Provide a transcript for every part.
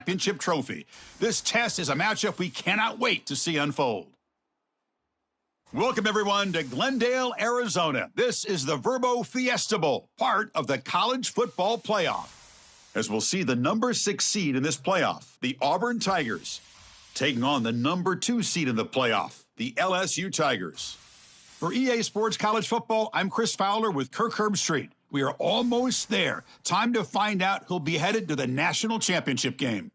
championship trophy. This test is a matchup we cannot wait to see unfold. Welcome, everyone, to Glendale, Arizona. This is the Verbo Fiesta Bowl, part of the college football playoff. As we'll see the number 6 seed in this playoff, the Auburn Tigers, taking on the number 2 seed in the playoff, the LSU Tigers. For EA Sports College Football, I'm Chris Fowler with Kirk Herbstreit. We are almost there. Time to find out who'll be headed to the national championship game.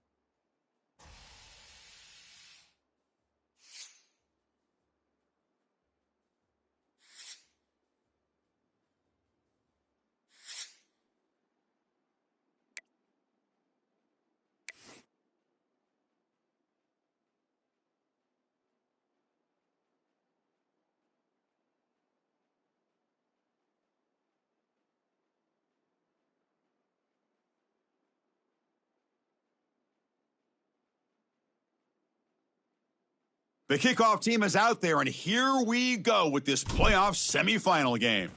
The kickoff team is out there, and here we go with this playoff semifinal game.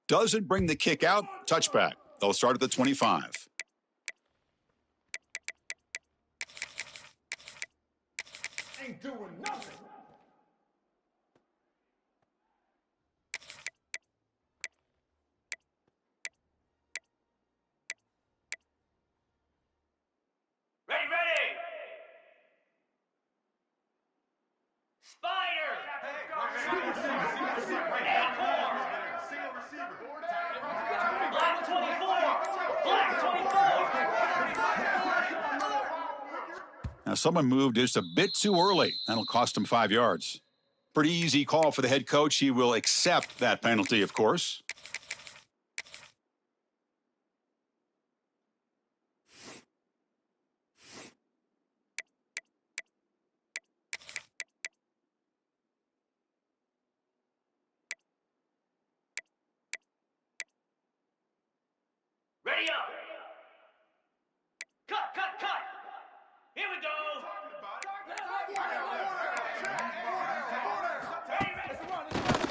Doesn't bring the kick out. Touchback. They'll start at the 25. Ain't doing nothing. Now, someone moved just a bit too early. That'll cost him 5 yards. Pretty easy call for the head coach. He will accept that penalty, of course. Ready up. Cut. Here we go.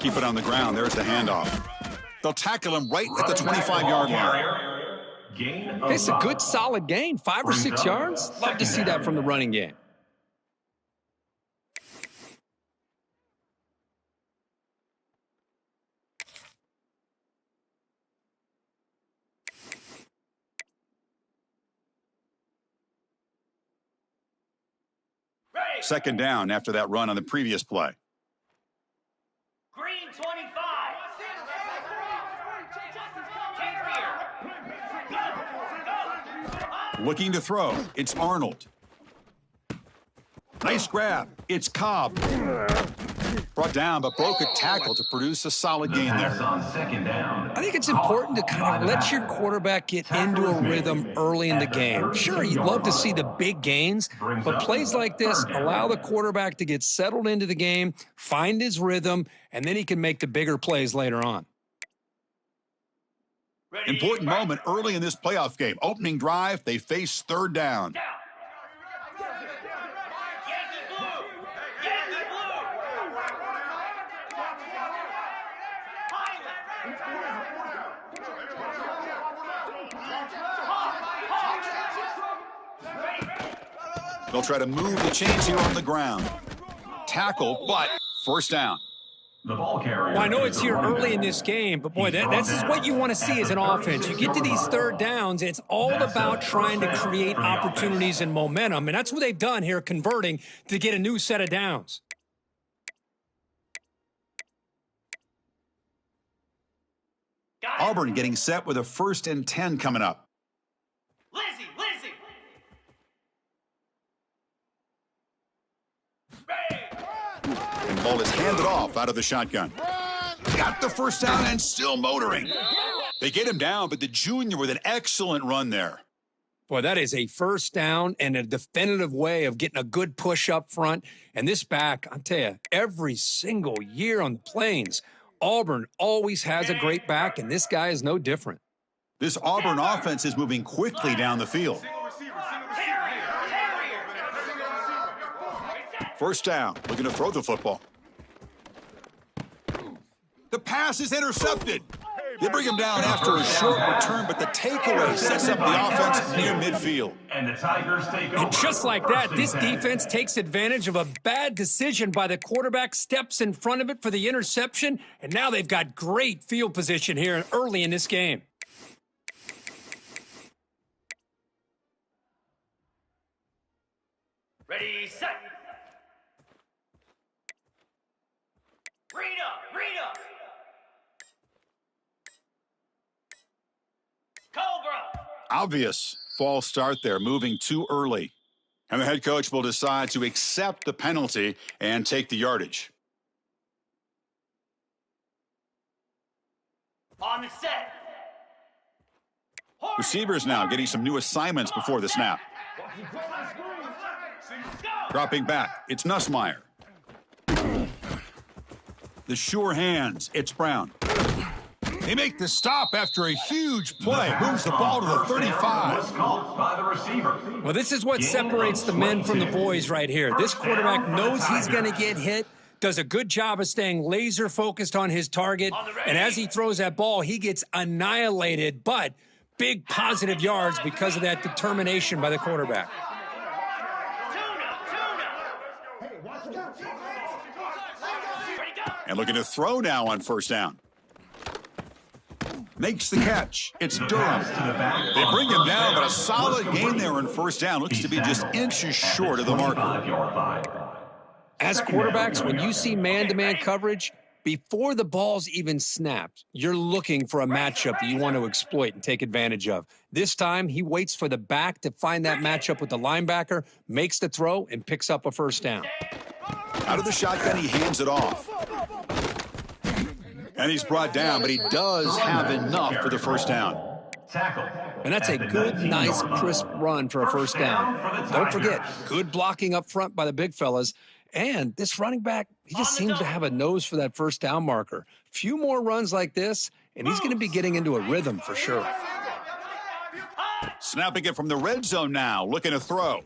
Keep it on the ground. There's the handoff. They'll tackle him right at the 25-yard line. It's a good, solid gain. 5 or 6 yards. Love to see that from the running game. Second down after that run on the previous play. Green 25. Looking to throw. It's Arnold. Nice grab. It's Cobb. Brought down, but broke a tackle to produce a solid gain there. I think it's important to kind of let your quarterback get into a rhythm early in the game. Sure, you'd love to see the big gains, but plays like this allow the quarterback to get settled into the game, find his rhythm, and then he can make the bigger plays later on. Important moment early in this playoff game. Opening drive, they face third down. They'll try to move the chains here on the ground. Tackle, but first down. The ball carrier. Well, I know it's here early in this game, but, boy, that's just what you want to see as an offense. You get to these third downs, and it's all about trying to create opportunities and momentum, and that's what they've done here, converting to get a new set of downs. Auburn getting set with a 1st and 10 coming up. Lizzie. And ball is handed off out of the shotgun. Got the first down and still motoring. They get him down, but the junior with an excellent run there. Boy, that is a first down and a definitive way of getting a good push up front. And this back, I'll tell you, every single year on the Plains, Auburn always has a great back, and this guy is no different. This Auburn offense is moving quickly down the field. First down, looking to throw the football. The pass is intercepted. They bring him down after a short return, but the takeaway sets up the offense near midfield. And the Tigers take over. And just like that, this defense takes advantage of a bad decision by the quarterback, steps in front of it for the interception, and now they've got great field position here early in this game. Ready, set. Read up, read up. Cobra. Obvious false start there, moving too early. And the head coach will decide to accept the penalty and take the yardage. On the set. Receivers now getting some new assignments before the snap. Dropping back, it's Nussmeier. The sure hands, it's Brown. They make the stop after a huge play. Moves the ball to the 35. Well, this is what separates the men from the boys right here. This quarterback knows he's going to get hit, does a good job of staying laser focused on his target, and as he throws that ball, he gets annihilated, but big positive yards because of that determination by the quarterback. And looking to throw now on first down. Makes the catch. It's Durham. They bring him down, but a solid gain there on first down. Looks to be just inches short of the marker. As quarterbacks, when you see man-to-man coverage, before the ball's even snapped, you're looking for a matchup that you want to exploit and take advantage of. This time, he waits for the back to find that matchup with the linebacker, makes the throw, and picks up a first down. Out of the shotgun, he hands it off. And he's brought down, but he does have enough for the first down. And that's a good, nice, crisp run for a first down. Don't forget, good blocking up front by the big fellas. And this running back, he just seems to have a nose for that first down marker. Few more runs like this, and he's going to be getting into a rhythm for sure. Snapping it from the red zone now, looking to throw.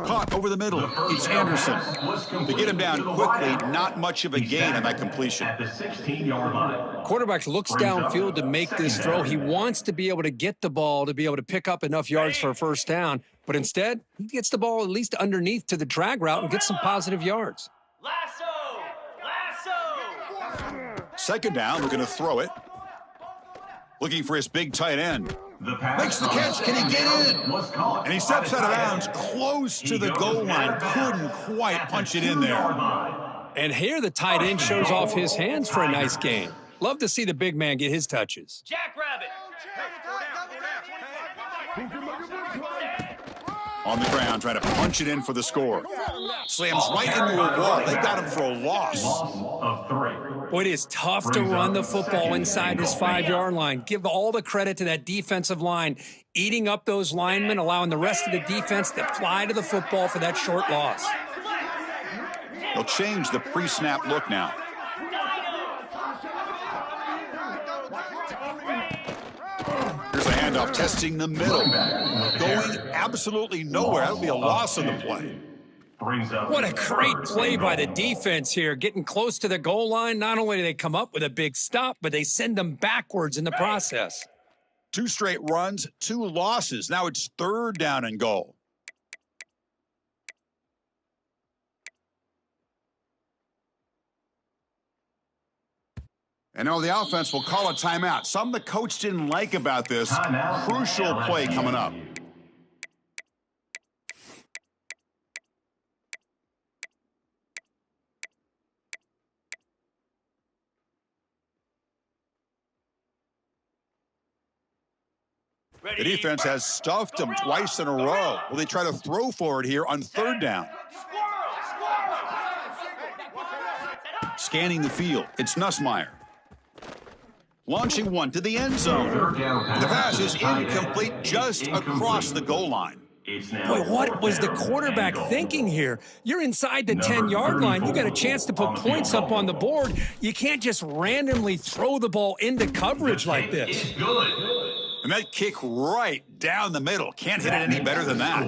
Caught over the middle. It's Anderson. To get him down quickly, not much of a gain on that completion. Quarterback looks downfield to make this throw. He wants to be able to get the ball to be able to pick up enough yards for a first down, but instead, he gets the ball at least underneath to the drag route and gets some positive yards. Lasso! Lasso! Second down, looking to throw it. Looking for his big tight end. Makes the catch. Can he get in? And he steps out of bounds close to the goal line. Couldn't quite punch it in there. And here the tight end shows off his hands for a nice gain. Love to see the big man get his touches. Jackrabbit! On the ground, trying to punch it in for the score. Slams right into a wall. They got him for a loss. Boy, it is tough to run the football inside this 5-yard line. Give all the credit to that defensive line, eating up those linemen, allowing the rest of the defense to fly to the football for that short loss. They'll change the pre-snap look now. Here's a handoff, testing the middle. Going absolutely nowhere. That would be a loss of the play. What a great play by the defense here. Getting close to the goal line, not only do they come up with a big stop, but they send them backwards in the process. 2 straight runs, 2 losses. Now it's third down and goal. And now the offense will call a timeout. Something the coach didn't like about this. Crucial play coming up. The defense has stuffed them twice in a row. Will they try to throw for it here on third down? Scanning the field, it's Nussmeier. Launching one to the end zone. The pass is incomplete just across the goal line. Boy, what was the quarterback thinking here? You're inside the 10-yard line. You got a chance to put points up on the board. You can't just randomly throw the ball into coverage like this. And that kick right down the middle. Can't hit it any better than that.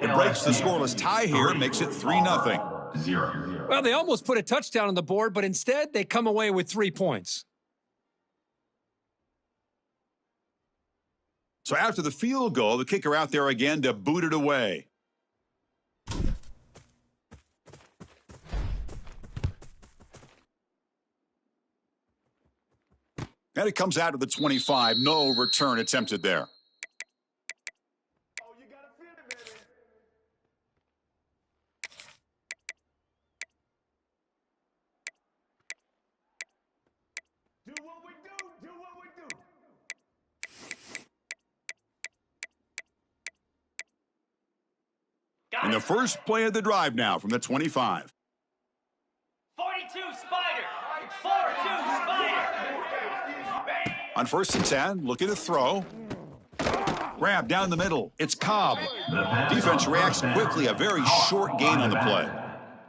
It breaks the scoreless tie here and makes it 3-0. Well, they almost put a touchdown on the board, but instead they come away with 3 points. So after the field goal, the kicker out there again to boot it away. And it comes out to the 25. No return attempted there. Oh, you gotta feel it, baby. Do what we do. Do what we do. Got And it. the first play of the drive now from the 25. 42 Spider. 4-2 Spider. On 1st and 10, looking to throw. Grab down the middle. It's Cobb. Defense reacts quickly. A very short gain on the play.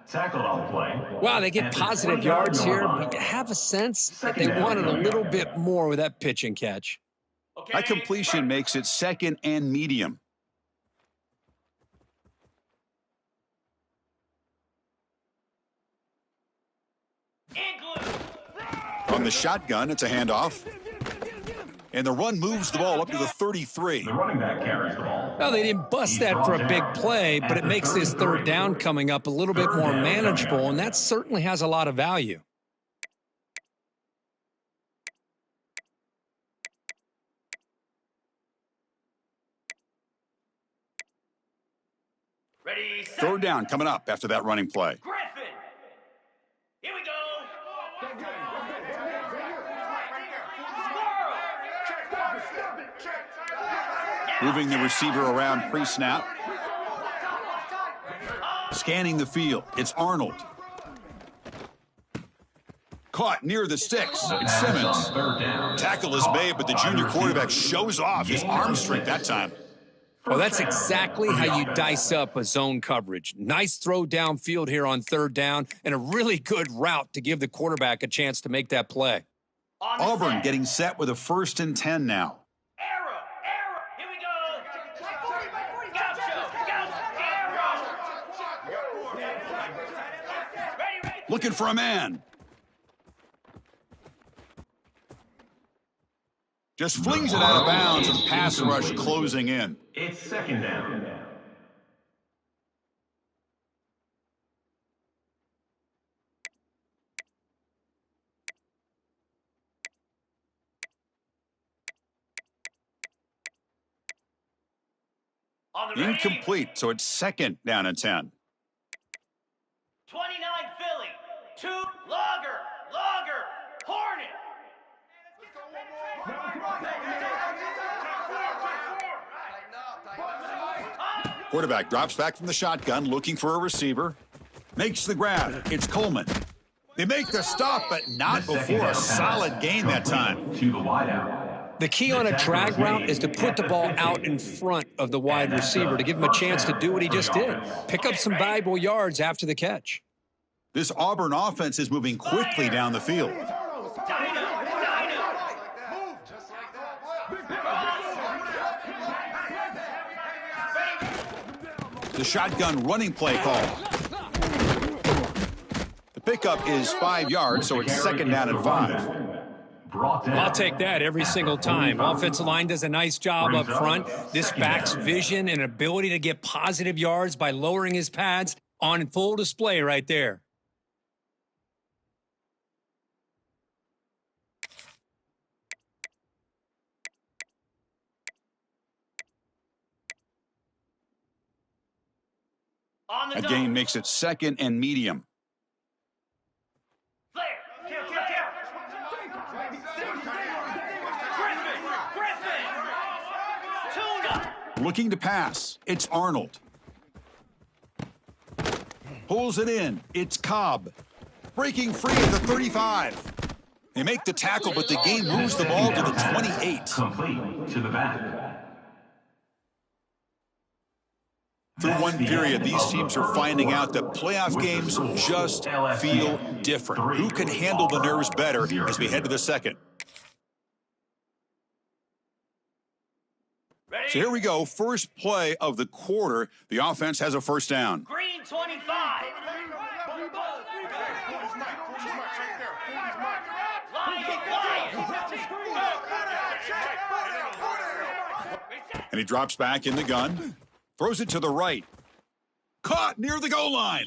Tackled on the play. Wow, they get positive yards here, but you have a sense that they wanted a little bit more with that pitch and catch. Okay. That completion makes it 2nd and medium. Igloo. From the shotgun, it's a handoff. And the run moves the ball up to the 33. The running back carries the ball. Well, they didn't bust that for a big play, but it makes this 3rd down coming up a little bit more manageable, and that certainly has a lot of value. Ready, set. 3rd down coming up after that running play. Griffin. Here we go. Moving the receiver around pre-snap. Scanning the field. It's Arnold. Caught near the sticks. It's Simmons. 3rd down. Tackle is made, but the junior quarterback shows off his arm strength that time. Well, that's exactly how you dice up a zone coverage. Nice throw downfield here on 3rd down, and a really good route to give the quarterback a chance to make that play. On the Auburn set. getting set with a 1st and 10 now. Arrow. Here we go. Gaucho. Arrow. Ready. Looking for a man. Just flings it out of bounds and pass rush closing in. It's 2nd down. On the ready. Incomplete, so it's 2nd down and 10. 29 Philly. 2 Logger. Hornet. Quarterback drops back from the shotgun, looking for a receiver. Makes the grab. It's Coleman. They make the stop, but not before a solid gain that time. To the wideout. The key on a drag route is to put the ball out in front of the wide receiver to give him a chance to do what he just did. Pick up some valuable yards after the catch. This Auburn offense is moving quickly down the field. Dino. The shotgun running play call. The pickup is 5 yards, so it's 2nd down and 5. Brought down. I'll take that every single time. Offensive line does a nice job up front. This back's vision and ability to get positive yards by lowering his pads on full display right there. On the A double. gain makes it 2nd and medium. Flare. Griffin. Tuna. Looking to pass. It's Arnold. Pulls it in. It's Cobb. Breaking free at the 35. They make the tackle, but the game moves the ball to the 28. Complete to the back. Through one period, these teams are finding out that playoff games just feel different. Who can handle the nerves better as we head to the 2nd? Ready? So here we go. First play of the quarter. The offense has a 1st down. Green 25. And he drops back in the gun. Throws it to the right. Caught near the goal line.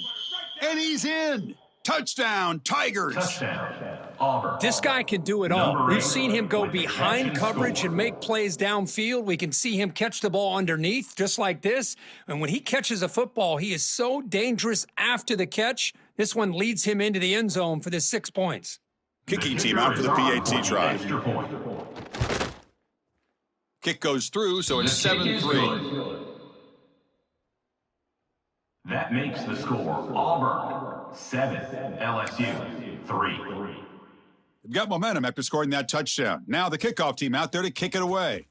And he's in. Touchdown, Tigers. Touchdown, Auburn. This guy can do it all. We've seen him go behind coverage and make plays downfield. We can see him catch the ball underneath, just like this. And when he catches a football, he is so dangerous after the catch. This one leads him into the end zone for the 6 points. Kicking team out for the PAT try. Extra point. Kick goes through, so it's The kick is 7-3. good. That makes the score Auburn 7, LSU 3. They've got momentum after scoring that touchdown. Now the kickoff team out there to kick it away.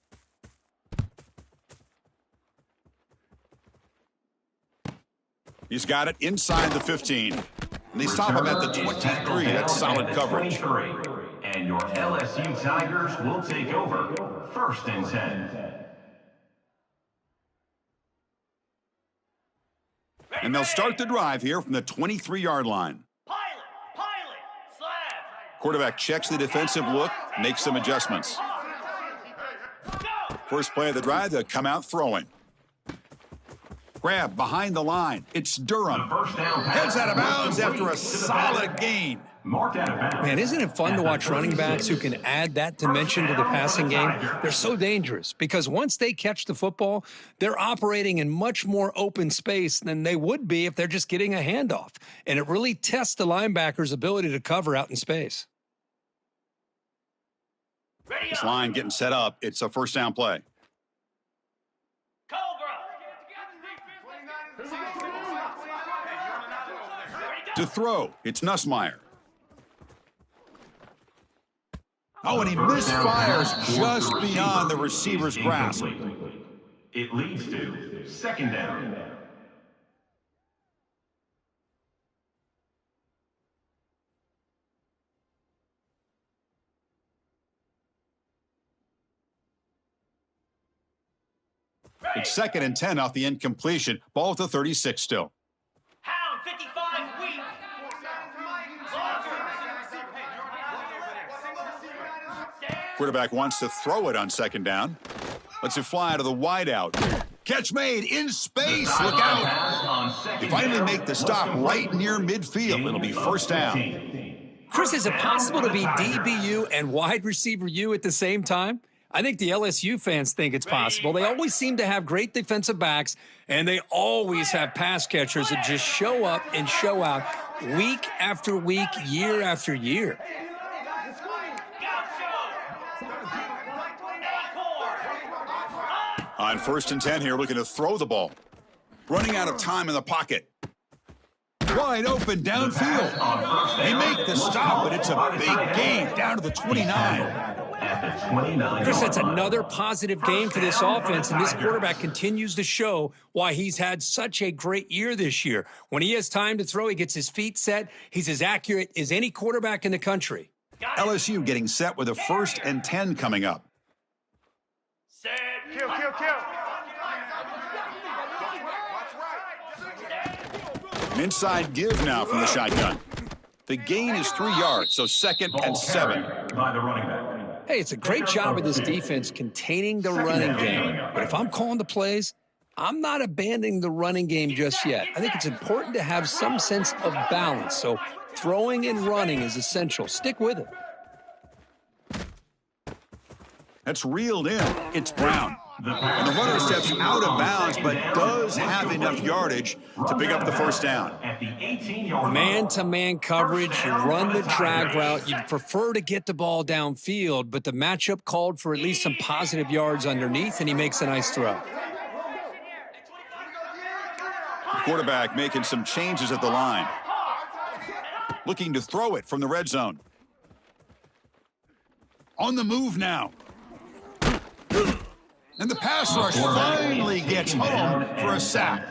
He's got it inside the 15. And they stop him at the 23. That's solid coverage. 23. And your LSU Tigers will take over 1st and 10. And they'll start the drive here from the 23-yard line. Pilot, slab. Quarterback checks the defensive look, makes some adjustments. Go. First play of the drive, they'll come out throwing. Grab behind the line. It's Durham. First down pass. Heads out of bounds after a solid gain. Marked out of bounds. Man, isn't it fun to watch running backs who can add that dimension to the passing game? They're so dangerous because once they catch the football, they're operating in much more open space than they would be if they're just getting a handoff. And it really tests the linebacker's ability to cover out in space. Ready This up. line getting set up. It's a first down play. Cobra. To throw, it's Nussmeier. Oh, and he misfires just beyond the receiver's grasp. It leads to 2nd down. It's 2nd and 10 off the incompletion. Ball at the 36 still. Hound 55 weak. Quarterback wants to throw it on 2nd down. Lets it fly to the wideout. Catch made in space. Look out. They finally make the stop right near midfield. It'll be first down. Chris, is it possible to be DBU and wide receiver U at the same time? I think the LSU fans think it's possible. They always seem to have great defensive backs, and they always have pass catchers that just show up and show out week after week, year after year. On 1st and 10 here, looking to throw the ball. Running out of time in the pocket. Wide open downfield. They make the stop, but it's a big gain down to the 29. At the 29. Chris, that's another positive game for this offense, and this quarterback continues to show why he's had such a great year this year. When he has time to throw, he gets his feet set. He's as accurate as any quarterback in the country. LSU getting set with a 1st and 10 coming up. Set. Kill. An inside give now from the shotgun. The gain is 3 yards, so 2nd and 7. By the running back. Hey, it's a great job of this defense containing the running game. But if I'm calling the plays, I'm not abandoning the running game just yet. I think it's important to have some sense of balance. So throwing and running is essential. Stick with it. That's reeled in. It's Brown. And the runner steps out of bounds, but does have enough yardage to pick up the first down. At the 18-yard line. Man-to-man coverage, you run the drag route. You'd prefer to get the ball downfield, but the matchup called for at least some positive yards underneath, and he makes a nice throw. The quarterback making some changes at the line. Looking to throw it from the red zone. On the move now. And the pass rush finally gets home for a sack.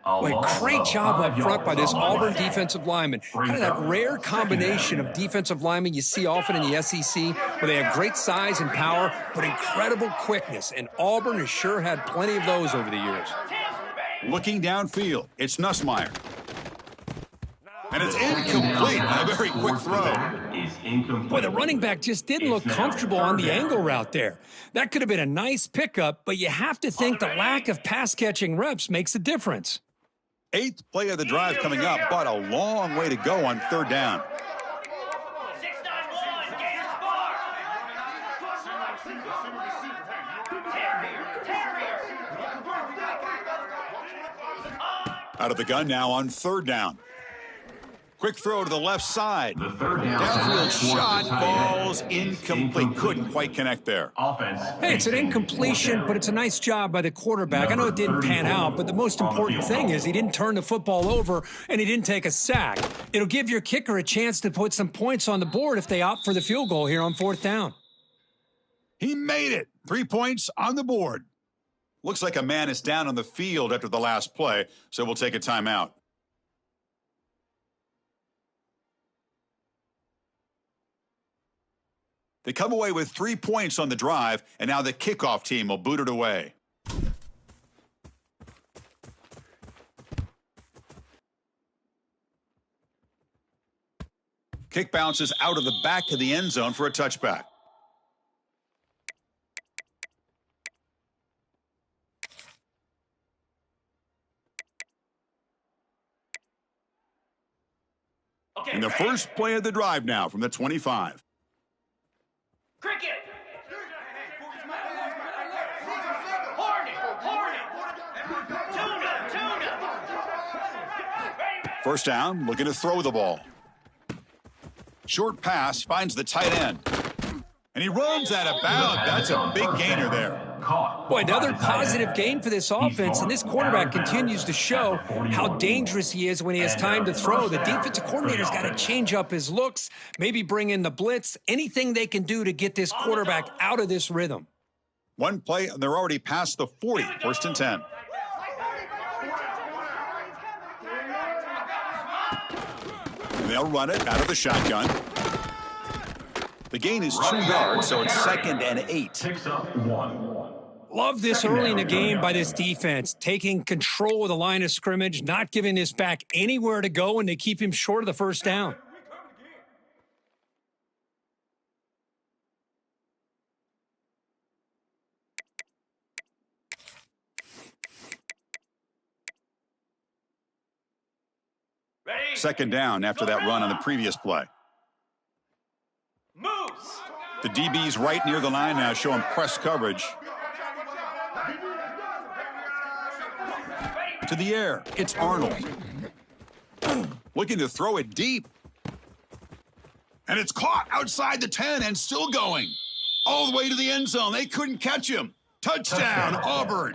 Boy, great job up front by this Auburn defensive lineman. Kind of that rare combination of defensive linemen you see often in the SEC, where they have great size and power, but incredible quickness. And Auburn has sure had plenty of those over the years. Looking downfield, it's Nussmeier. And it's incomplete. A very quick throw. Is incomplete. Boy, the running back just didn't look comfortable on the angle route there. That could have been a nice pickup, but you have to think the lack of pass-catching reps makes a difference. 8th play of the drive coming up, but a long way to go on 3rd down. 691, Gators bar. Terrier. Out of the gun now on 3rd down. Quick throw to the left side. The 3rd down Downfield shot falls incomplete. Couldn't quite connect there. Offense. Hey, it's an incompletion, but it's a nice job by the quarterback. I know it didn't pan out, but the most important thing is he didn't turn the football over and he didn't take a sack. It'll give your kicker a chance to put some points on the board if they opt for the field goal here on 4th down. He made it. 3 points on the board. Looks like a man is down on the field after the last play, so we'll take a timeout. They come away with 3 points on the drive, and now the kickoff team will boot it away. Kick bounces out of the back of the end zone for a touchback. Okay, And the ready. first play of the drive now from the 25. Cricket. Hornet. Tuna. Ready. First down, looking to throw the ball. Short pass finds the tight end. And he runs out of bounds. That's a big gainer there. Caught. Boy, another positive gain for this offense, and this quarterback continues to show how dangerous he is when he has time to throw. The defensive coordinator's got to change up his looks, maybe bring in the blitz, anything they can do to get this quarterback out of this rhythm. One play, and they're already past the 40, 1st and 10. And they'll run it out of the shotgun. The gain is 2 yards, so it's 2nd and 8. Picks up 1. Love this early in the game by this defense, taking control of the line of scrimmage, not giving this back anywhere to go, and they keep him short of the first down. Ready. 2nd down after that run on the previous play. Moves. The DB's right near the line now, showing press coverage. To the air, it's Arnold. Looking to throw it deep. And it's caught outside the 10 and still going. All the way to the end zone. They couldn't catch him. Touchdown, Auburn.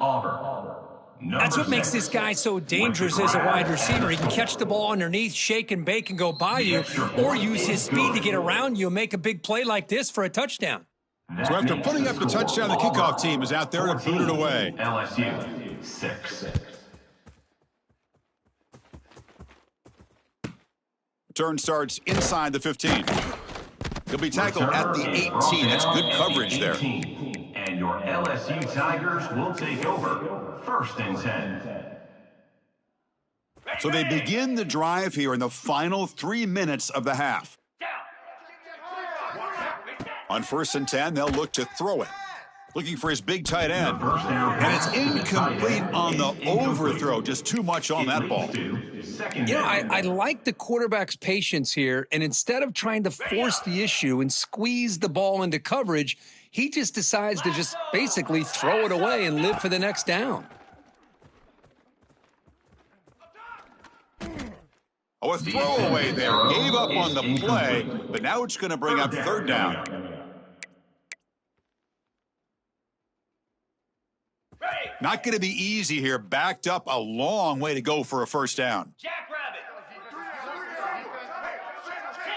That's what makes this guy so dangerous as a wide receiver. He can catch the ball underneath, shake and bake, and go by you, or use his speed to get around you and make a big play like this for a touchdown. So after putting up the touchdown, the kickoff team is out there to boot it away. LSU 6. Turn starts inside the 15. He'll be tackled at the 18. That's good coverage there. And your LSU Tigers will take over 1st and 10. So they begin the drive here in the final 3 minutes of the half. On 1st and 10, they'll look to throw it. Looking for his big tight end. And it's incomplete on the overthrow. Just too much on that ball. You know, I like the quarterback's patience here, and instead of trying to force the issue and squeeze the ball into coverage, he just decides to just basically throw it away and live for the next down. Oh, a throwaway there. Gave up on the play, but now it's going to bring up 3rd down. Not going to be easy here. Backed up a long way to go for a 1st down. Jackrabbit.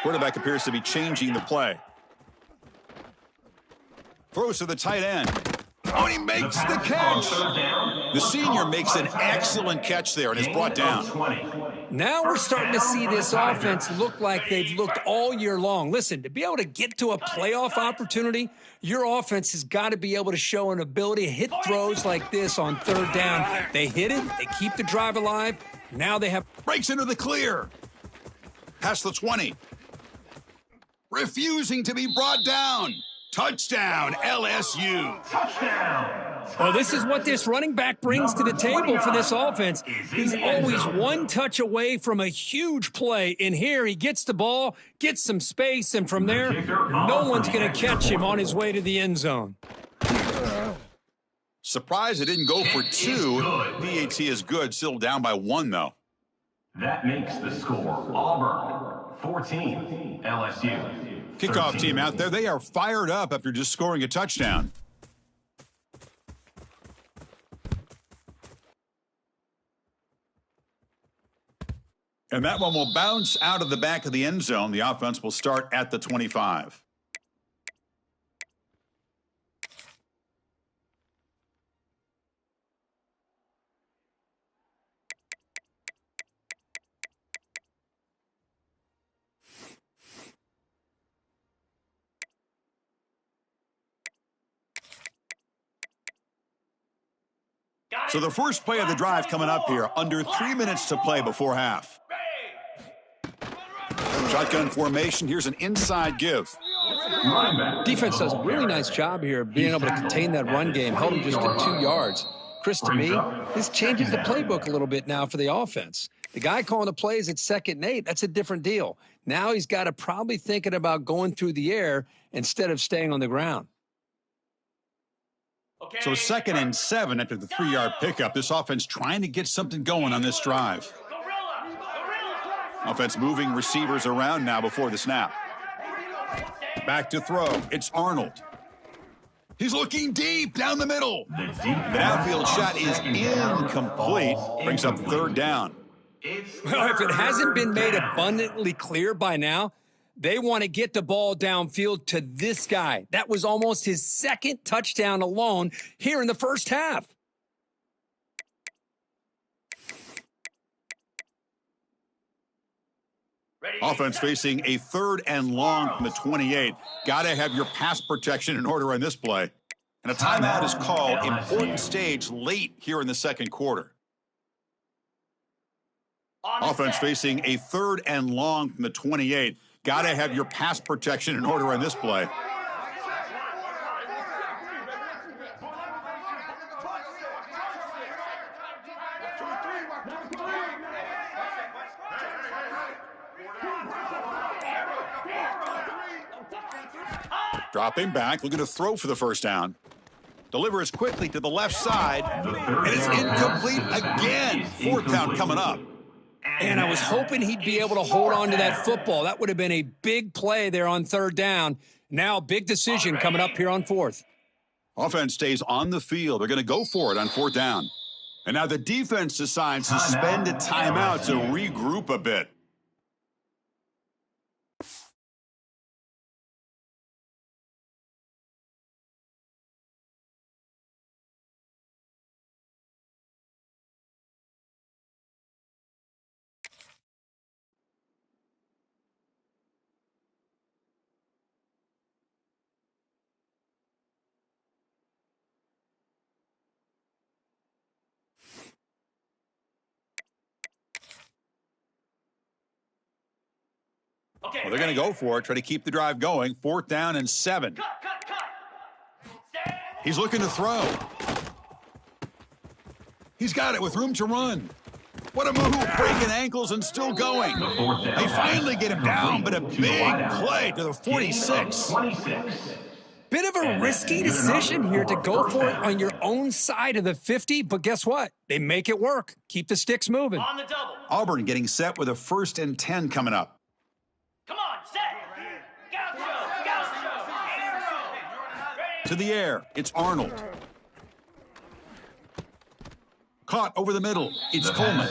Quarterback appears to be changing the play. Throws to the tight end. Oh, and he makes the catch. The senior makes an excellent catch there and is brought down. Now we're starting to see this offense look like they've looked all year long. Listen, to be able to get to a playoff opportunity, your offense has got to be able to show an ability to hit throws like this on 3rd down. They hit it. They keep the drive alive. Now they have... Breaks into the clear. Past the 20. Refusing to be brought down. Touchdown, LSU. Touchdown. Well, this is what this running back brings to the table for this offense. He's always one touch away from a huge play. And here he gets the ball, gets some space, and from there, no one's going to catch him on his way to the end zone. Surprised it didn't go for 2. PAT is good. Still down by 1, though. That makes the score Auburn 14, LSU. Kickoff team out there. They are fired up after just scoring a touchdown. And that one will bounce out of the back of the end zone. The offense will start at the 25. So the first play of the drive coming up here. Under 3 minutes to play before half. Shotgun formation. Here's an inside give. Defense does a really nice job here of being able to contain that run game. Held him just to 2 yards. Chris, to me, this changes the playbook a little bit now for the offense. The guy calling the plays at 2nd and 8, that's a different deal. Now he's got to probably thinking about going through the air instead of staying on the ground. So 2nd and 7 after the 3-yard pickup. This offense trying to get something going on this drive. Offense moving receivers around now before the snap. Back to throw. It's Arnold. He's looking deep down the middle. The downfield shot is incomplete. Brings up 3rd down. Well, if it hasn't been made abundantly clear by now, they want to get the ball downfield to this guy. That was almost his 2nd touchdown alone here in the first half. Offense facing a 3rd and long from the 28. Got to have your pass protection in order on this play. And a timeout is called. Important stage late here in the 2nd quarter. Offense facing a 3rd and long from the 28. Got to have your pass protection in order on this play. Dropping back, looking to throw for the first down. Delivers quickly to the left side, and it's incomplete again. 4th down coming up. And I was hoping he'd be able to hold on to that football. That would have been a big play there on 3rd down. Now, big decision coming up here on 4th. Offense stays on the field. They're going to go for it on 4th down. And now the defense decides to spend a timeout to regroup a bit. Okay, Well, they're going to go for it, try to keep the drive going. 4th down and 7. Cut. He's looking to throw. He's got it with room to run. What a move, breaking ankles and still going. They finally get him down, but a big play to the 46. Bit of a risky decision here to go for it on your own side of the 50, but guess what? They make it work. Keep the sticks moving. On the double. Auburn getting set with a 1st and 10 coming up. Come on, set. Gaucho. Ready? To the air, it's Arnold. Caught over the middle, it's Coleman.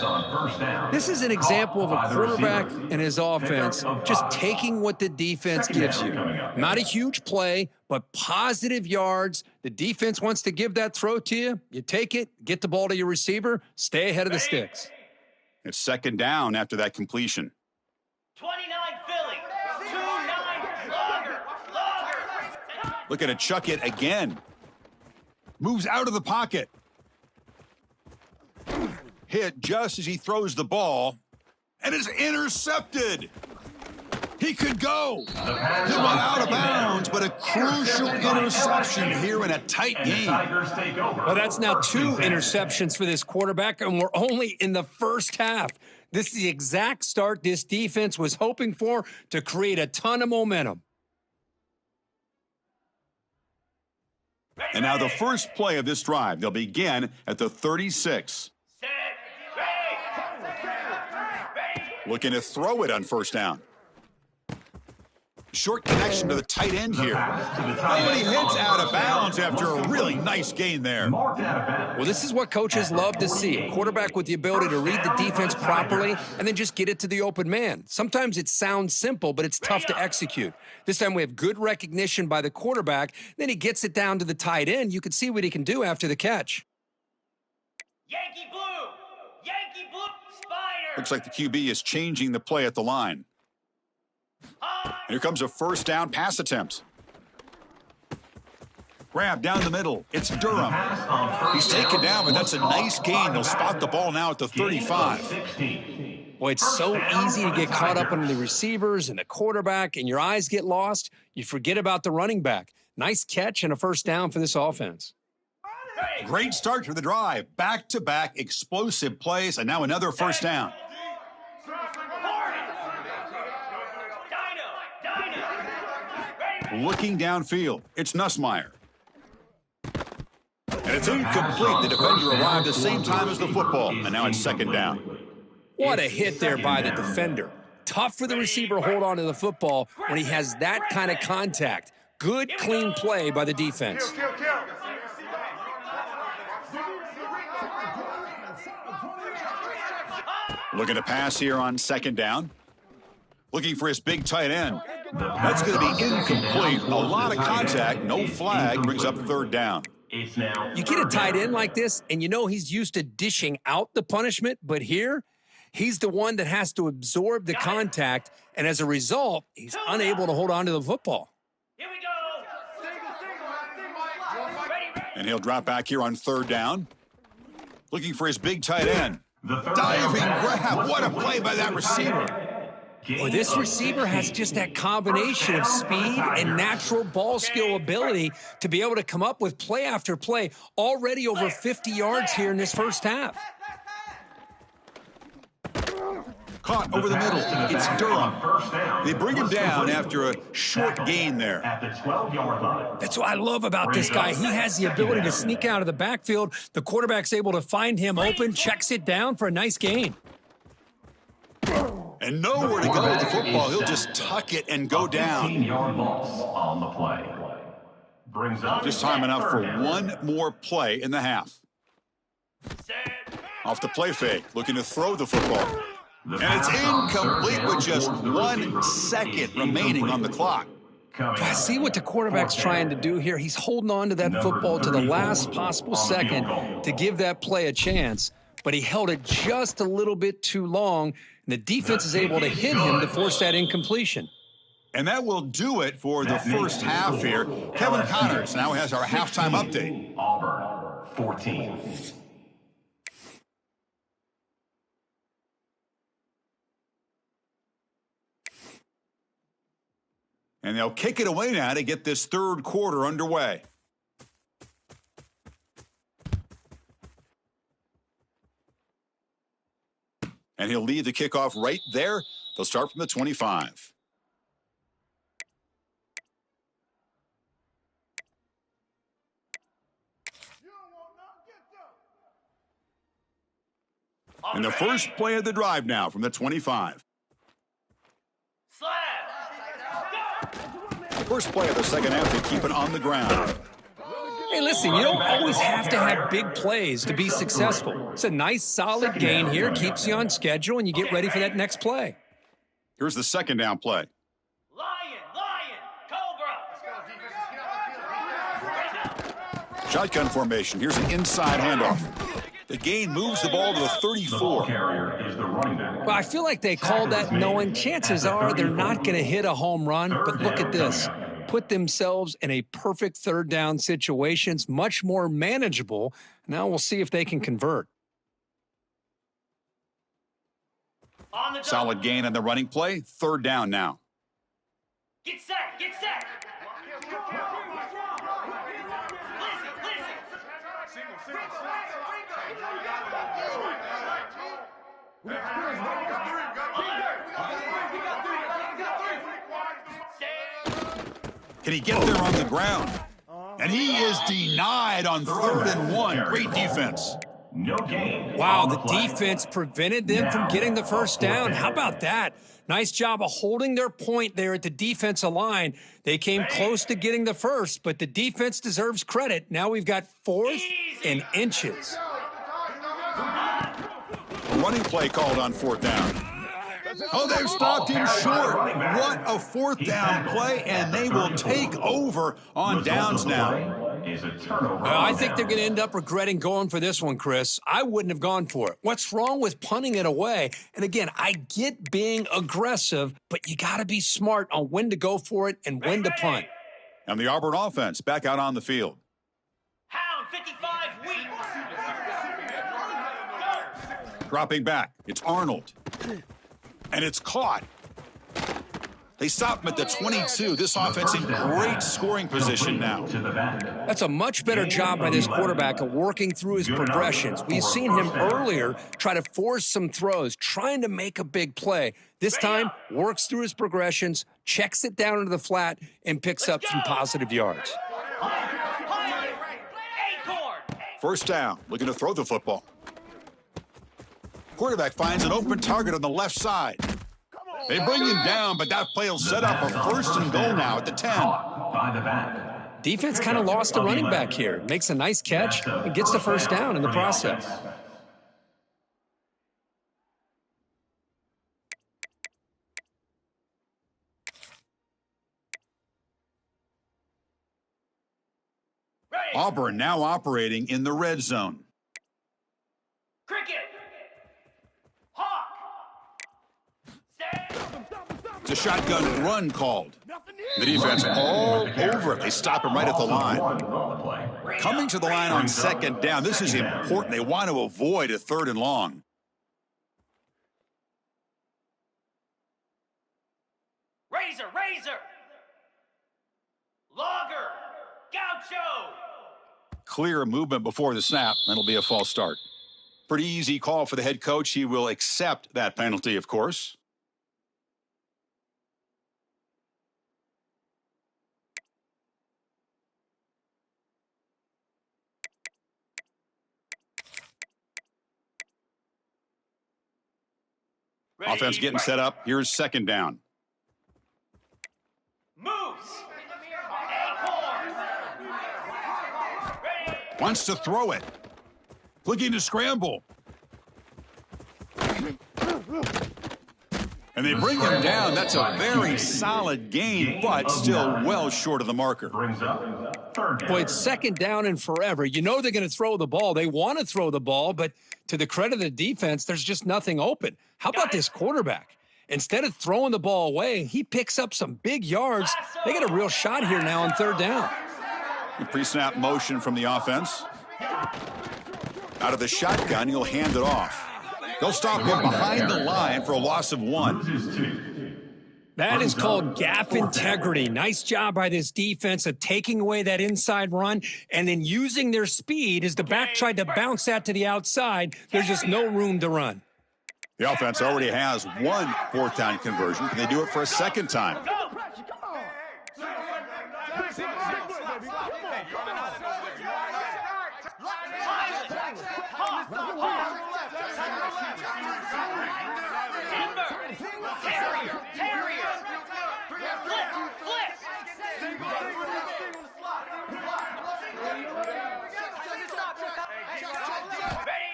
This is an example of a quarterback and his offense just taking what the defense gives you. Not a huge play, but positive yards. The defense wants to give that throw to you. You take it, get the ball to your receiver, stay ahead of the sticks. It's 2nd down after that completion. 29 Philly. 2-9 Logger. Looking to chuck it again. Moves out of the pocket. Hit just as he throws the ball, and it's intercepted. He could go. The pass He went out of bounds, but a crucial interception here in a tight And the game. Tigers take over. Well, that's now First 2 and 10. interceptions for this quarterback, and we're only in the first half. This is the exact start this defense was hoping for to create a ton of momentum. And now the first play of this drive. They'll begin at the 36. Set. Ready. Looking to throw it on first down. Short connection to the tight end here. Oh, he hits out of bounds after a really nice gain there. Marked out of bounds. Well, this is what coaches love to see. A quarterback with the ability to read the defense properly and then just get it to the open man. Sometimes it sounds simple, but it's tough to execute. This time we have good recognition by the quarterback. Then he gets it down to the tight end. You can see what he can do after the catch. Yankee blue. Yankee blue. Spider. Looks like the QB is changing the play at the line. And here comes a first down pass attempt. Grab down the middle. It's Durham. He's taken down, but that's a nice gain. They'll spot the ball now at the 35. 16. Boy, it's so easy to get caught up on the receivers and the quarterback, and your eyes get lost. You forget about the running back. Nice catch and a first down for this offense. Great start to the drive. Back-to-back explosive plays, and now another first down. Looking downfield, it's Nussmeier. And it's incomplete. The defender arrived the same time as the football, and now it's second down. What a hit there by the defender. Tough for the receiver to hold on to the football when he has that kind of contact. Good, clean play by the defense. Looking to pass here on second down. Looking for his big tight end. That's going to be incomplete. A lot of contact, no flag, brings up third down. It's now You get a tight end like this, and you know he's used to dishing out the punishment, but here, he's the one that has to absorb the contact, and as a result, he's unable to hold on to the football. Here we go. Ready. And he'll drop back here on third down. Looking for his big tight end. the third Diving down. grab. What a play by that receiver. Boy, this receiver has just that combination of speed and natural ball skill ability to be able to come up with play after play, already over 50 yards here in this first half. Caught over the middle. It's Durham. First down. They bring him down after a short gain there. At the 12-yard line. That's what I love about this guy. He has the ability to sneak out of the backfield. The quarterback's able to find him open, checks it down for a nice gain. And nowhere to go with the football. He'll just tuck it and go down. 15-yard loss on the play. Brings up Just time enough for third down. one more play in the half. Set. Off the play fake, looking to throw the football. The And it's pass on third incomplete down with just towards the 1 receiver second is remaining on the incomplete. clock. Coming I up. see what the quarterback's trying to do here. He's holding on to that football to the last possible second to give that play a chance, but he held it just a little bit too long, and the defense is able to hit him to force that incompletion. And that will do it for the first half here. Kevin Connors now has our halftime update. Auburn, 14. And they'll kick it away now to get this third quarter underway. And he'll lead the kickoff right there. They'll start from the 25. And the first play of the drive now from the 25. Slap. First play of the second half to keep it on the ground. Hey, listen, you don't always have to have big plays to be successful. It's a nice, solid gain here, keeps you on schedule, and you get ready for that next play. Here's the second down play. Lion, Cobra. Shotgun formation. Here's an inside handoff. The gain moves the ball to the The ball 34. carrier is the running back. Well, I feel like they called that knowing chances are they're not going to hit a home run, but look at this. Put themselves in a perfect third down situation. It's much more manageable. Now we'll see if they can convert. On the Solid gain on the running play. Third down now. Get set, get set. Listen, listen. Can he get there on the ground? And he is denied on 3rd and 1. Great defense. No gain. Wow, on the play. defense prevented them from getting the first down. How about that? Nice job of holding their point there at the defensive line. They came close to getting the first, but the defense deserves credit. Now we've got 4th and inches. A running play called on 4th down. Oh, they've stopped him short. What a 4th down play, and they will take over on downs now. Is a turnover. I think they're going to end up regretting going for this one, Chris. I wouldn't have gone for it. What's wrong with punting it away? And again, I get being aggressive, but you got to be smart on when to go for it and when to punt. And the Auburn offense back out on the field. Hound 55 weeks. Dropping back. It's Arnold. And it's caught. They stop him at the 22. This offense in great scoring position now. To the back. That's a much better job by this quarterback of working through his progressions. We've seen him earlier try to force some throws, trying to make a big play. This time, works through his progressions, checks it down into the flat, and picks up some positive yards. Acorn. First down, looking to throw the football. Quarterback finds an open target on the left side. They bring him down, but that play will set up a 1st and goal now at the 10. By the back. Defense kind of lost a running back here. Makes a nice catch and gets the first down in the process. Ready. Auburn now operating in the red zone. Cricket. Hawk. Stand. It's a shotgun run called. The defense all over it. They stop him right at the line. Coming to the line on 2nd down. This is important. They want to avoid a 3rd and long. Razor, razor. Logger. Gaucho. Clear movement before the snap. That'll be a false start. Pretty easy call for the head coach. He will accept that penalty, of course. Ready. Offense getting set up. Here's 2nd down. Moose. Acorn. Ready. Wants to throw it. Looking to scramble. And they bring him down. That's a very solid gain, but still well short of the marker. Brings up 3rd down. Boy, it's 2nd down and forever. You know they're going to throw the ball. They want to throw the ball, but to the credit of the defense, there's just nothing open. How about this quarterback? Instead of throwing the ball away, he picks up some big yards. They got a real shot here now on 3rd down. The pre-snap motion from the offense. Out of the shotgun, he'll hand it off. They'll stop him behind the line for a loss of 1. Loses 2. That is called gap integrity. Nice job by this defense of taking away that inside run and then using their speed as the back tried to bounce that to the outside. There's just no room to run. The offense already has 1 4th down conversion. Can they do it for a 2nd time?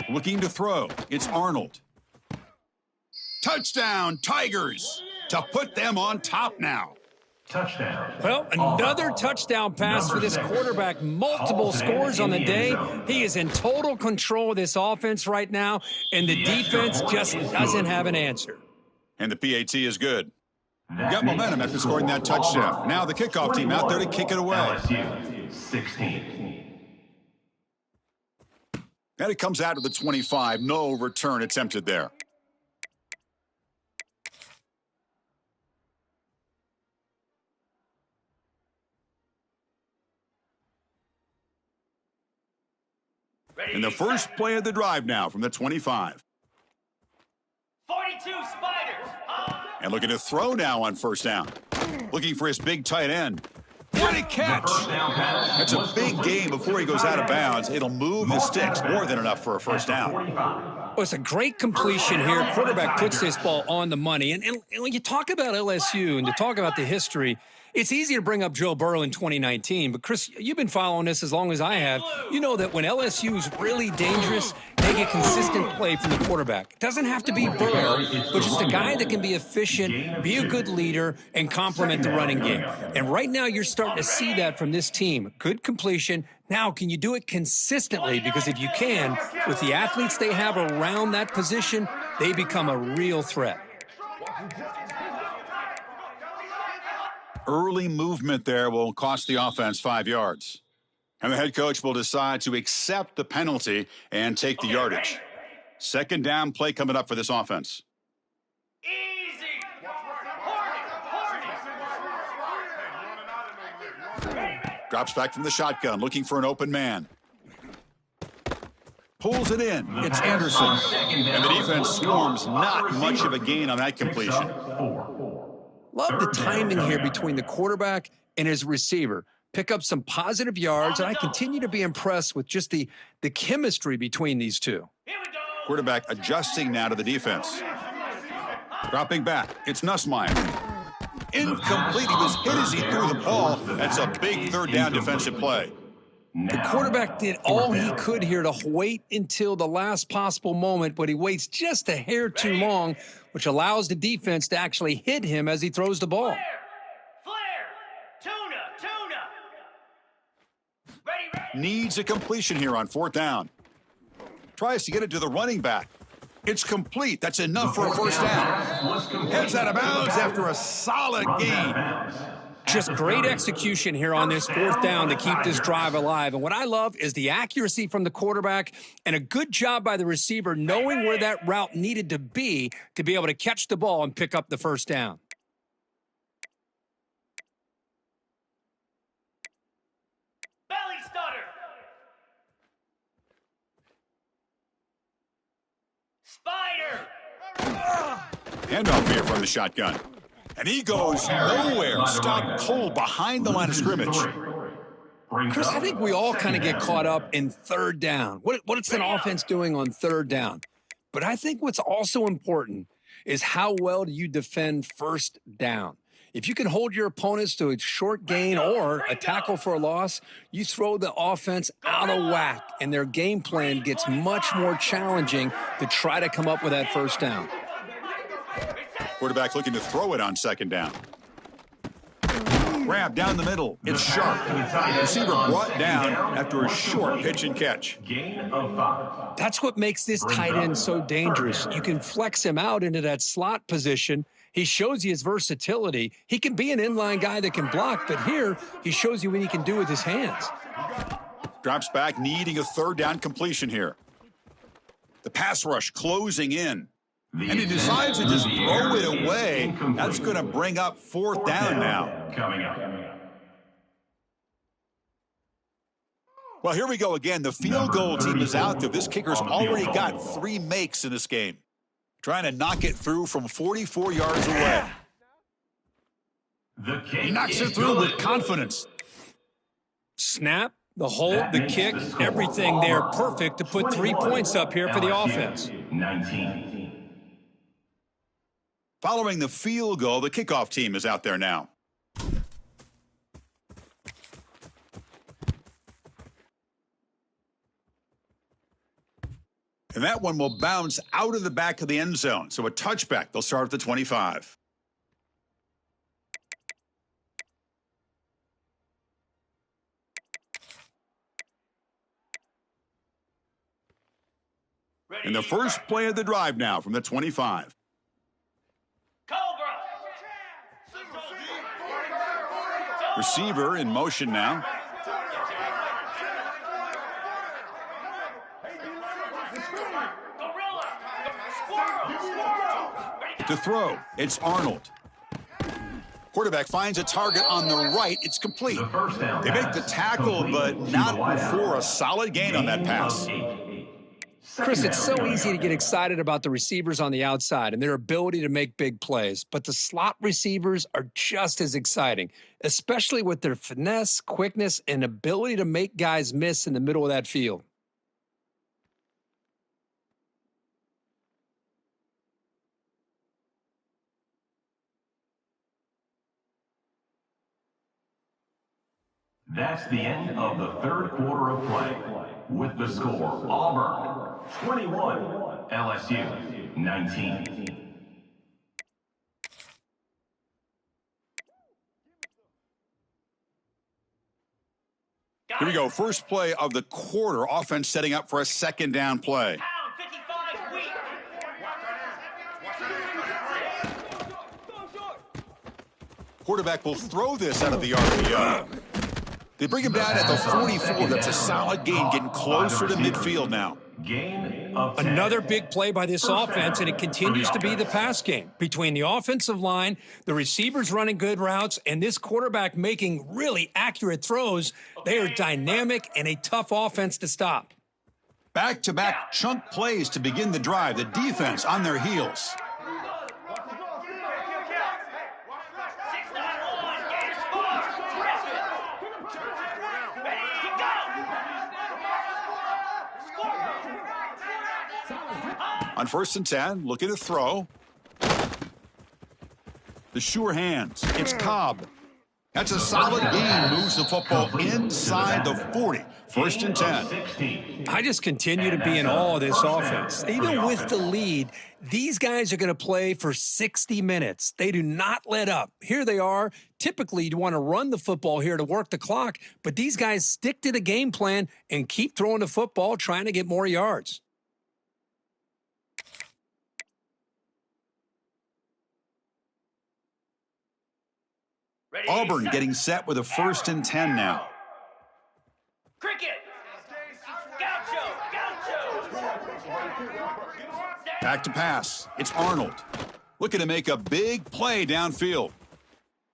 Looking to throw. It's Arnold. Touchdown, Tigers, to put them on top now. Touchdown. Well, another touchdown pass for this quarterback. Multiple scores on the day. He is in total control of this offense right now, and the defense just doesn't have an answer. And the PAT is good. Got momentum after scoring that touchdown. Now the kickoff team out there to kick it away. LSU 16. And it comes out to the 25. No return attempted there. And the first play of the drive now from the 25. 42 Spiders. And looking to throw now on first down. Looking for his big tight end. What a catch! That's a big game before he goes out of bounds. It'll move the sticks more than enough for a first down. Well, it's a great completion here. Quarterback puts this ball on the money. And when you talk about LSU and to talk about the history, it's easy to bring up Joe Burrow in 2019. But, Chris, you've been following this as long as I have. You know that when LSU is really dangerous, they get consistent play from the quarterback. It doesn't have to be Burrow, but just a guy that can be efficient, be a good leader, and complement the running game. And right now you're starting to see that from this team. Good completion. Now, can you do it consistently? Because if you can, with the athletes they have around that position, they become a real threat. Early movement there will cost the offense 5 yards. And the head coach will decide to accept the penalty and take the yardage. Second down play coming up for this offense. Easy. Drops back from the shotgun, looking for an open man. Pulls it in. It's Anderson. And the defense swarms. Not much of a gain on that completion. Love the timing here between the quarterback and his receiver. Pick up some positive yards, and I continue to be impressed with just the chemistry between these two. Here we go. Quarterback adjusting now to the defense. Dropping back. It's Nussmeier. Incomplete. He was hit as he threw the ball. That's a big third down defensive play. The quarterback did all he could here to wait until the last possible moment, but he waits just a hair too long, which allows the defense to actually hit him as he throws the ball. Flare. Tuna. Ready. Needs a completion here on fourth down. Tries to get it to the running back. It's complete. That's enough for a first down. Heads out of bounds after a solid gain. Just great execution here on this fourth down to keep this drive alive. And what I love is the accuracy from the quarterback and a good job by the receiver knowing where that route needed to be able to catch the ball and pick up the first down. Belly stutter. Spider. Handoff here from the shotgun. And he goes nowhere. Stopped cold behind the line of scrimmage. Chris, I think we all kind of get caught up in third down. What's an offense doing on third down? But I think what's also important is how well do you defend first down. If you can hold your opponents to a short gain or a tackle for a loss, you throw the offense out of whack, and their game plan gets much more challenging to try to come up with that first down. Quarterback looking to throw it on second down. Grab down the middle. It's sharp. Receiver brought down after a short pitch and catch. Gain of 5. That's what makes this tight end so dangerous. You can flex him out into that slot position. He shows you his versatility. He can be an inline guy that can block, but here he shows you what he can do with his hands. Drops back, needing a third down completion here. The pass rush closing in. And he decides to just throw it away. That's going to bring up fourth down now. Coming up. Well, here we go again. The field goal team is out there. This kicker's already got 3 makes in this game. Trying to knock it through from 44 yards away. He knocks it through with confidence. Snap, the hold, the kick, everything there perfect to put 3 points up here for the offense. 19. Following the field goal, the kickoff team is out there now. And that one will bounce out of the back of the end zone. So a touchback. They'll start at the 25. And the first play of the drive now from the 25. Cobra. Receiver in motion now. Gorilla. Squirrel. To throw, it's Arnold. Quarterback finds a target on the right. It's complete. The first down They make the pass tackle, complete but to the not wideout. before a solid gain on that Gain pass. of 8. Chris, Second it's down so coming easy to up. get excited about the receivers on the outside and their ability to make big plays, but the slot receivers are just as exciting, especially with their finesse, quickness, and ability to make guys miss in the middle of that field. That's the end of the third quarter of play. With the score, Auburn 21, LSU 19. Here we go. First play of the quarter. Offense setting up for a second down play. Pound 55 weak. Quarterback will throw this out of the RPO. They bring him down at the 44. That's a solid gain, getting closer to midfield now. Gain of 10. Another big play by this First offense, down and it continues for to the be the offense. pass game between the offensive line, the receivers running good routes, and this quarterback making really accurate throws. They are dynamic and a tough offense to stop. Back-to-back chunk plays to begin the drive. The defense on their heels. 691. Gator Spar. Griffin. Ready to go. On 1st and 10, looking to throw. The sure hands. It's Cobb. That's a solid gain. Moves the football inside the 40. 1st and 10. 16. I just continue to be in awe of this offense. Even with the lead, these guys are going to play for 60 minutes. They do not let up. Here they are. Typically, you'd want to run the football here to work the clock, but these guys stick to the game plan and keep throwing the football, trying to get more yards. Ready, Auburn set. getting set with a 1st and 10 now. Cricket. Gaucho. Back to pass. It's Arnold. Looking to make a big play downfield.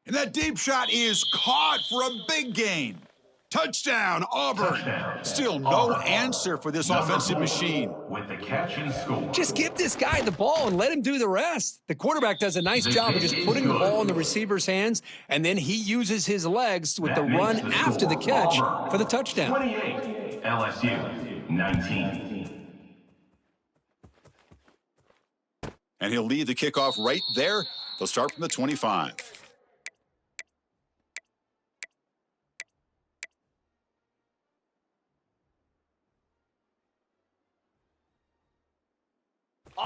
And that deep shot is caught for a big gain. Touchdown, Auburn. Touchdown. Still no Auburn. answer for this Number offensive 4 machine. with the catch and score. Just give this guy the ball and let him do the rest. The quarterback does a nice job of just putting the ball in the receiver's hands, and then he uses his legs with the That makes run the after the score, catch Auburn for the touchdown. 28, LSU 19. And he'll lead the kickoff right there. They'll start from the 25.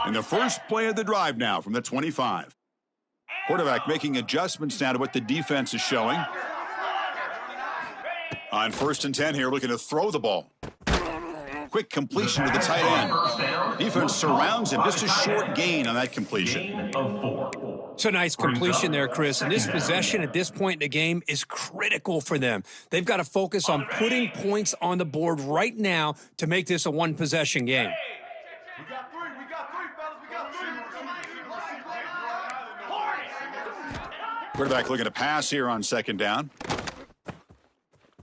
In the first play of the drive now from the 25. Quarterback making adjustments now to what the defense is showing. On 1st and 10 here, looking to throw the ball. Quick completion to the tight end. Defense surrounds him. Just a short gain on that completion. Gain of 4. It's a nice completion there, Chris. And this possession at this point in the game is critical for them. They've got to focus on putting points on the board right now to make this a one-possession game. We got three, fellas. We got three. Quarterback looking to pass here on 2nd down.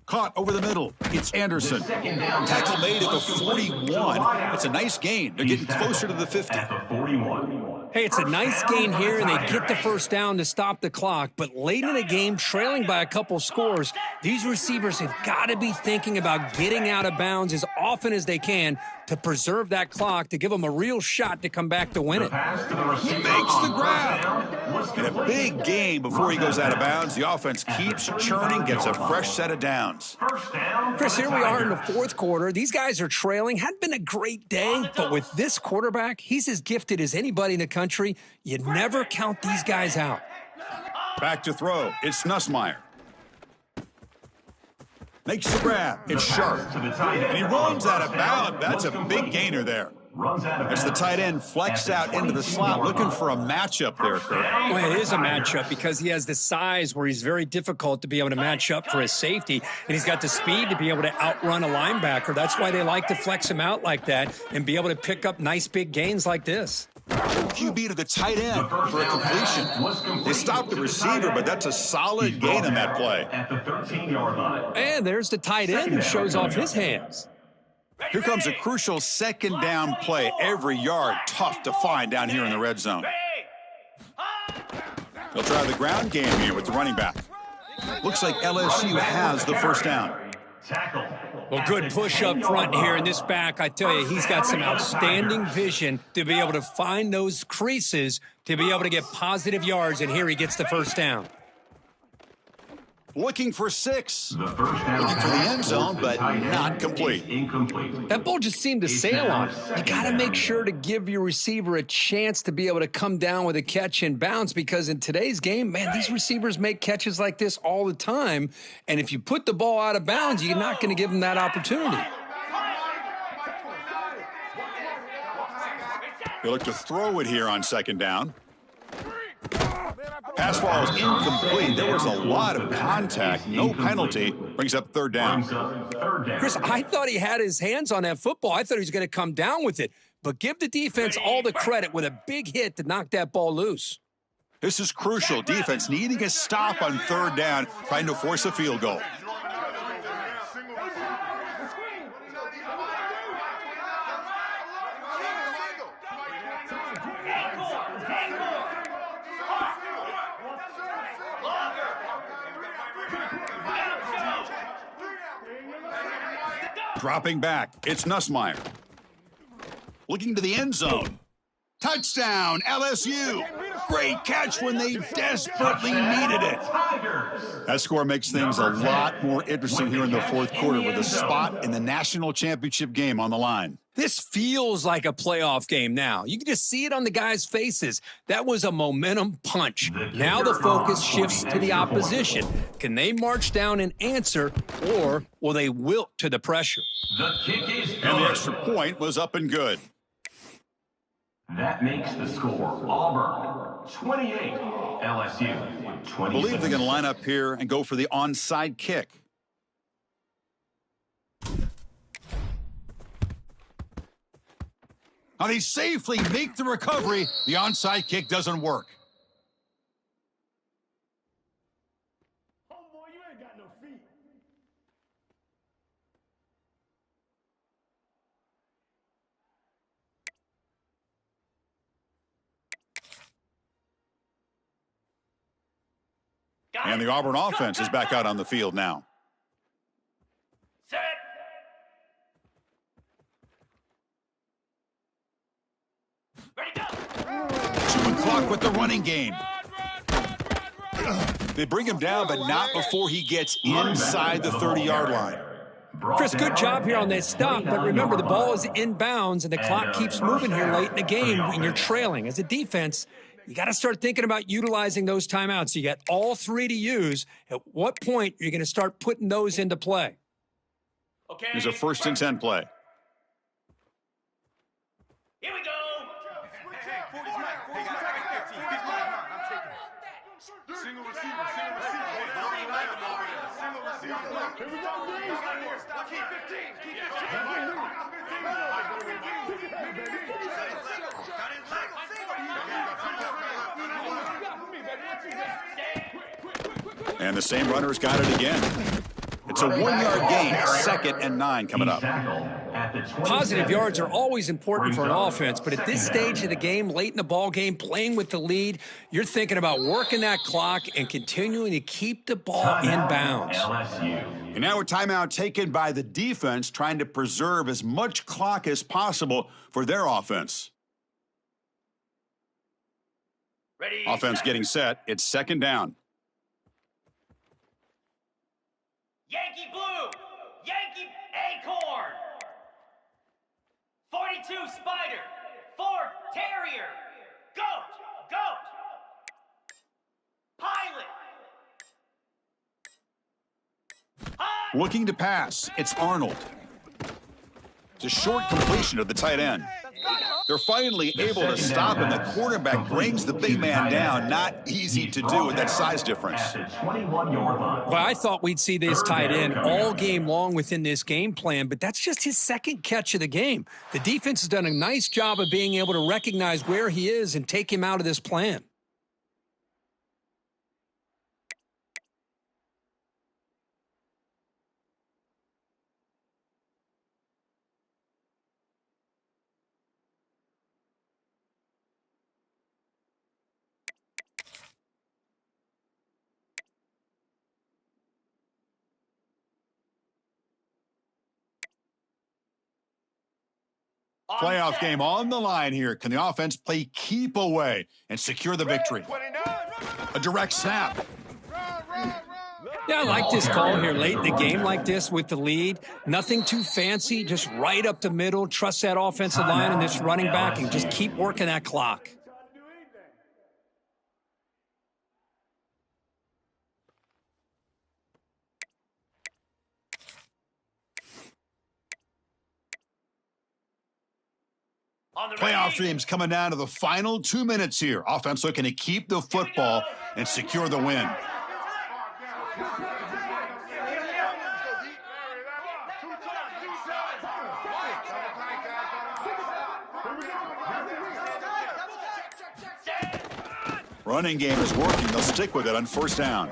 Caught over the middle. It's Anderson. Second down. Tackle made at the 41. It's a nice gain. They're getting closer to the 50. At the 41. Hey, it's a nice gain here, and they get the first down to stop the clock. But late in the game, trailing by a couple scores, these receivers have got to be thinking about getting out of bounds as often as they can to preserve that clock, to give them a real shot to come back to win it. Pass to the receiver He makes the on grab. 1st down was In a complete. big game before he goes out of bounds, the offense keeps churning, gets a fresh set of downs. First down. Chris, for the here we are in the Tigers. 4th quarter. These guys are trailing. Hadn't been a great day, but with this quarterback, he's as gifted as anybody in the country. You never count these guys out. Back to throw. It's Nussmeier. Makes the grab. It's Sharp. To the tight end. And he runs out of bounds. That's a big gainer there. Runs out of As the bounds. tight end flexed out into the slot, looking for a matchup there, Kurt. Well, it is a matchup because he has the size where he's very difficult to be able to match up for his safety, and he's got the speed to be able to outrun a linebacker. That's why they like to flex him out like that and be able to pick up nice big gains like this. QB to the tight end for a completion. They stopped the receiver, but that's a solid gain on that play. At the 13-yard line. And there's the tight end who shows off his hands. Here comes a crucial second down play. Every yard tough to find down here in the red zone. They'll try the ground game here with the running back. Looks like LSU has the first down. Well, good push up front here in this back. I tell you, he's got some outstanding vision to be able to find those creases to be able to get positive yards, and here he gets the first down. Looking for 6. The first down. Looking for the end zone, but not complete. Incomplete. That ball just seemed to sail on it. You got to make sure to give your receiver a chance to be able to come down with a catch and bounce, because in today's game, man, these receivers make catches like this all the time. And if you put the ball out of bounds, you're not going to give them that opportunity. They look to throw it here on second down. Pass ball is incomplete. There was a lot of contact. No penalty. Brings up third down. Chris, I thought he had his hands on that football. I thought he was going to come down with it. But give the defense all the credit with a big hit to knock that ball loose. This is crucial. Defense needing a stop on third down, trying to force a field goal. Dropping back, it's Nussmeier. Looking to the end zone. Touchdown, LSU. Great catch when they desperately needed it. That score makes things a lot more interesting here in the fourth quarter with a spot in the national championship game on the line. This feels like a playoff game now. You can just see it on the guys' faces. That was a momentum punch. Now the focus shifts to the opposition. Can they march down and answer, or will they wilt to the pressure? The kick is good. And the extra point was up and good. That makes the score Auburn 28, LSU 26. I believe they're going to line up here and go for the onside kick. Now they safely make the recovery. The onside kick doesn't work. Oh, boy, you ain't got no feet. And the Auburn offense is back out on the field now. Set. Ready, go. Chewing clock with the running game. They bring him down, but not before he gets inside the 30-yard line. Chris, good job here on that stop, but remember, the ball is inbounds, and the clock keeps moving here late in the game when you're trailing. As a defense, you got to start thinking about utilizing those timeouts. You got all 3 to use. At what point are you going to start putting those into play? Okay. Here's a 1st and 10 play. Here we go. Single receiver, single receiver. Single receiver. Here we go, Green. Keep 15. And the same runner's got it again. It's a 1-yard gain, 2nd and 9 coming up. Positive yards are always important for an offense, but at this stage of the game, late in the ball game, playing with the lead, you're thinking about working that clock and continuing to keep the ball in bounds. And now a timeout taken by the defense, trying to preserve as much clock as possible for their offense. Ready. Offense getting set. It's 2nd down. Yankee Blue. Yankee Acorn. 42 Spider. 4 Terrier. Goat. Pilot. High. Looking to pass. It's Arnold. It's a short completion of the tight end. They're finally able to stop him. The quarterback brings the big man down. Not easy to do with that size difference. Well, I thought we'd see this tight end all game long within this game plan, but that's just his second catch of the game. The defense has done a nice job of being able to recognize where he is and take him out of this plan. Playoff game on the line here. Can the offense play keep away and secure the victory? A direct snap. Yeah, I like this call here late in the game like this with the lead. Nothing too fancy, just right up the middle. Trust that offensive line and this running back and just keep working that clock. Playoff dreams coming down to the final 2 minutes here. Offense looking to keep the football and secure the win. Running game is working. They'll stick with it on first down.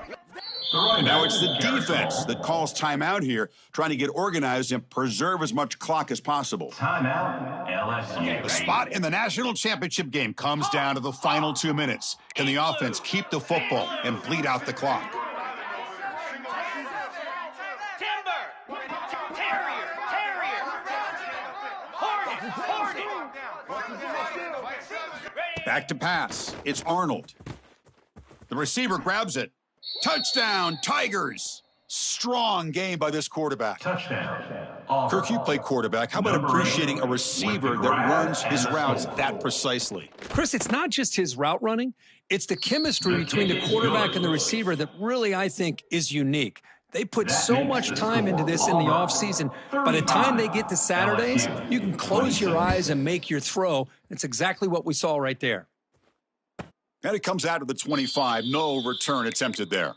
And now it's the defense that calls timeout here, trying to get organized and preserve as much clock as possible. Timeout, LSU. The spot in the national championship game comes down to the final 2 minutes. Can the offense keep the football and bleed out the clock? Back to pass. It's Arnold. The receiver grabs it. Touchdown, Tigers. Strong game by this quarterback. Touchdown. Kirk, you play quarterback. How about appreciating a receiver that runs his routes that precisely? Chris, it's not just his route running. It's the chemistry between the quarterback and the receiver that really, I think, is unique. They put so much time into this in the offseason. By the time they get to Saturdays, you can close your eyes and make your throw. That's exactly what we saw right there. And it comes out of the 25. No return attempted there.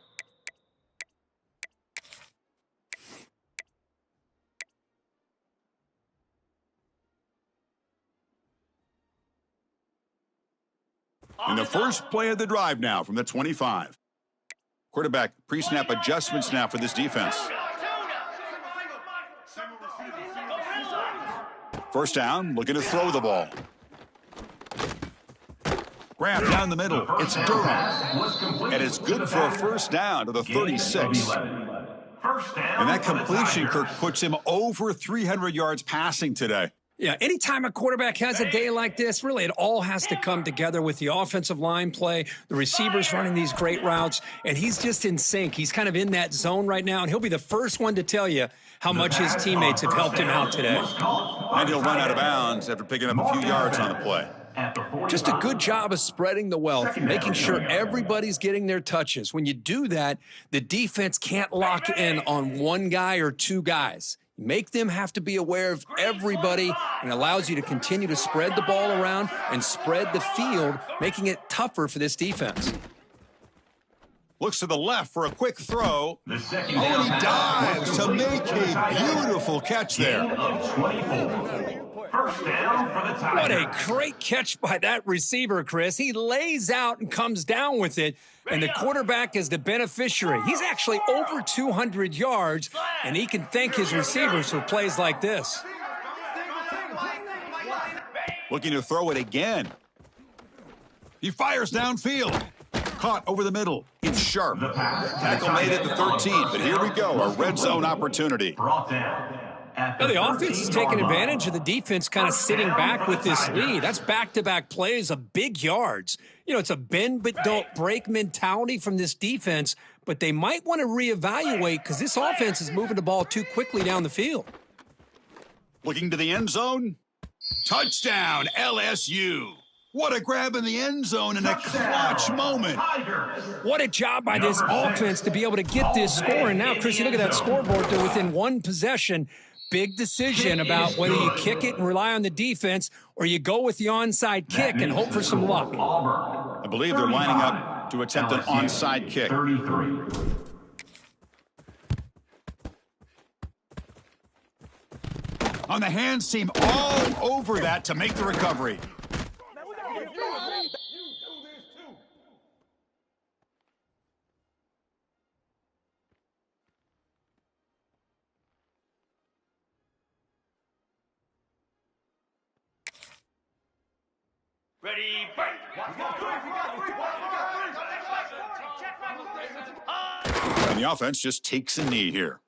And the first play of the drive now from the 25. Quarterback pre-snap adjustments now for this defense. First down, looking to throw the ball. Grab down the middle. It's Durham. And it's good for a first down to the 36. And that completion, Kirk, puts him over 300 yards passing today. Yeah, anytime a quarterback has a day like this, really it all has to come together with the offensive line play, the receivers running these great routes, and he's just in sync. He's kind of in that zone right now, and he'll be the first one to tell you how much his teammates have helped him out today. And he'll run out of bounds after picking up a few yards on the play. Just a good job of spreading the wealth, making sure everybody's getting their touches. When you do that, the defense can't lock in on one guy or two guys. Make them have to be aware of everybody, and allows you to continue to spread the ball around and spread the field, making it tougher for this defense. Looks to the left for a quick throw. Oh, and he dives to make a beautiful catch there. First down for the Tigers. What a great catch by that receiver, Chris. He lays out and comes down with it, and the quarterback is the beneficiary. He's actually over 200 yards, and he can thank his receivers for plays like this. Looking to throw it again. He fires downfield. Caught over the middle. It's sharp. Tackle made it to 13, but here we go, a red zone opportunity. Brought down. Now, the offense is taking advantage of the defense kind of sitting back with this lead. That's back-to-back plays of big yards. You know, it's a bend but don't break mentality from this defense, but they might want to reevaluate because this offense is moving the ball too quickly down the field. Looking to the end zone. Touchdown, LSU. What a grab in the end zone in a clutch moment. What a job by this offense to be able to get this score. And now, Chris, you look at that scoreboard. They're within one possession. big decision about whether you kick it and rely on the defense or you go with the onside kick and hope for some luck. I believe they're lining up to attempt an onside kick. 33. On the hands team all over that to make the recovery. Ready, break. And the offense just takes a knee here.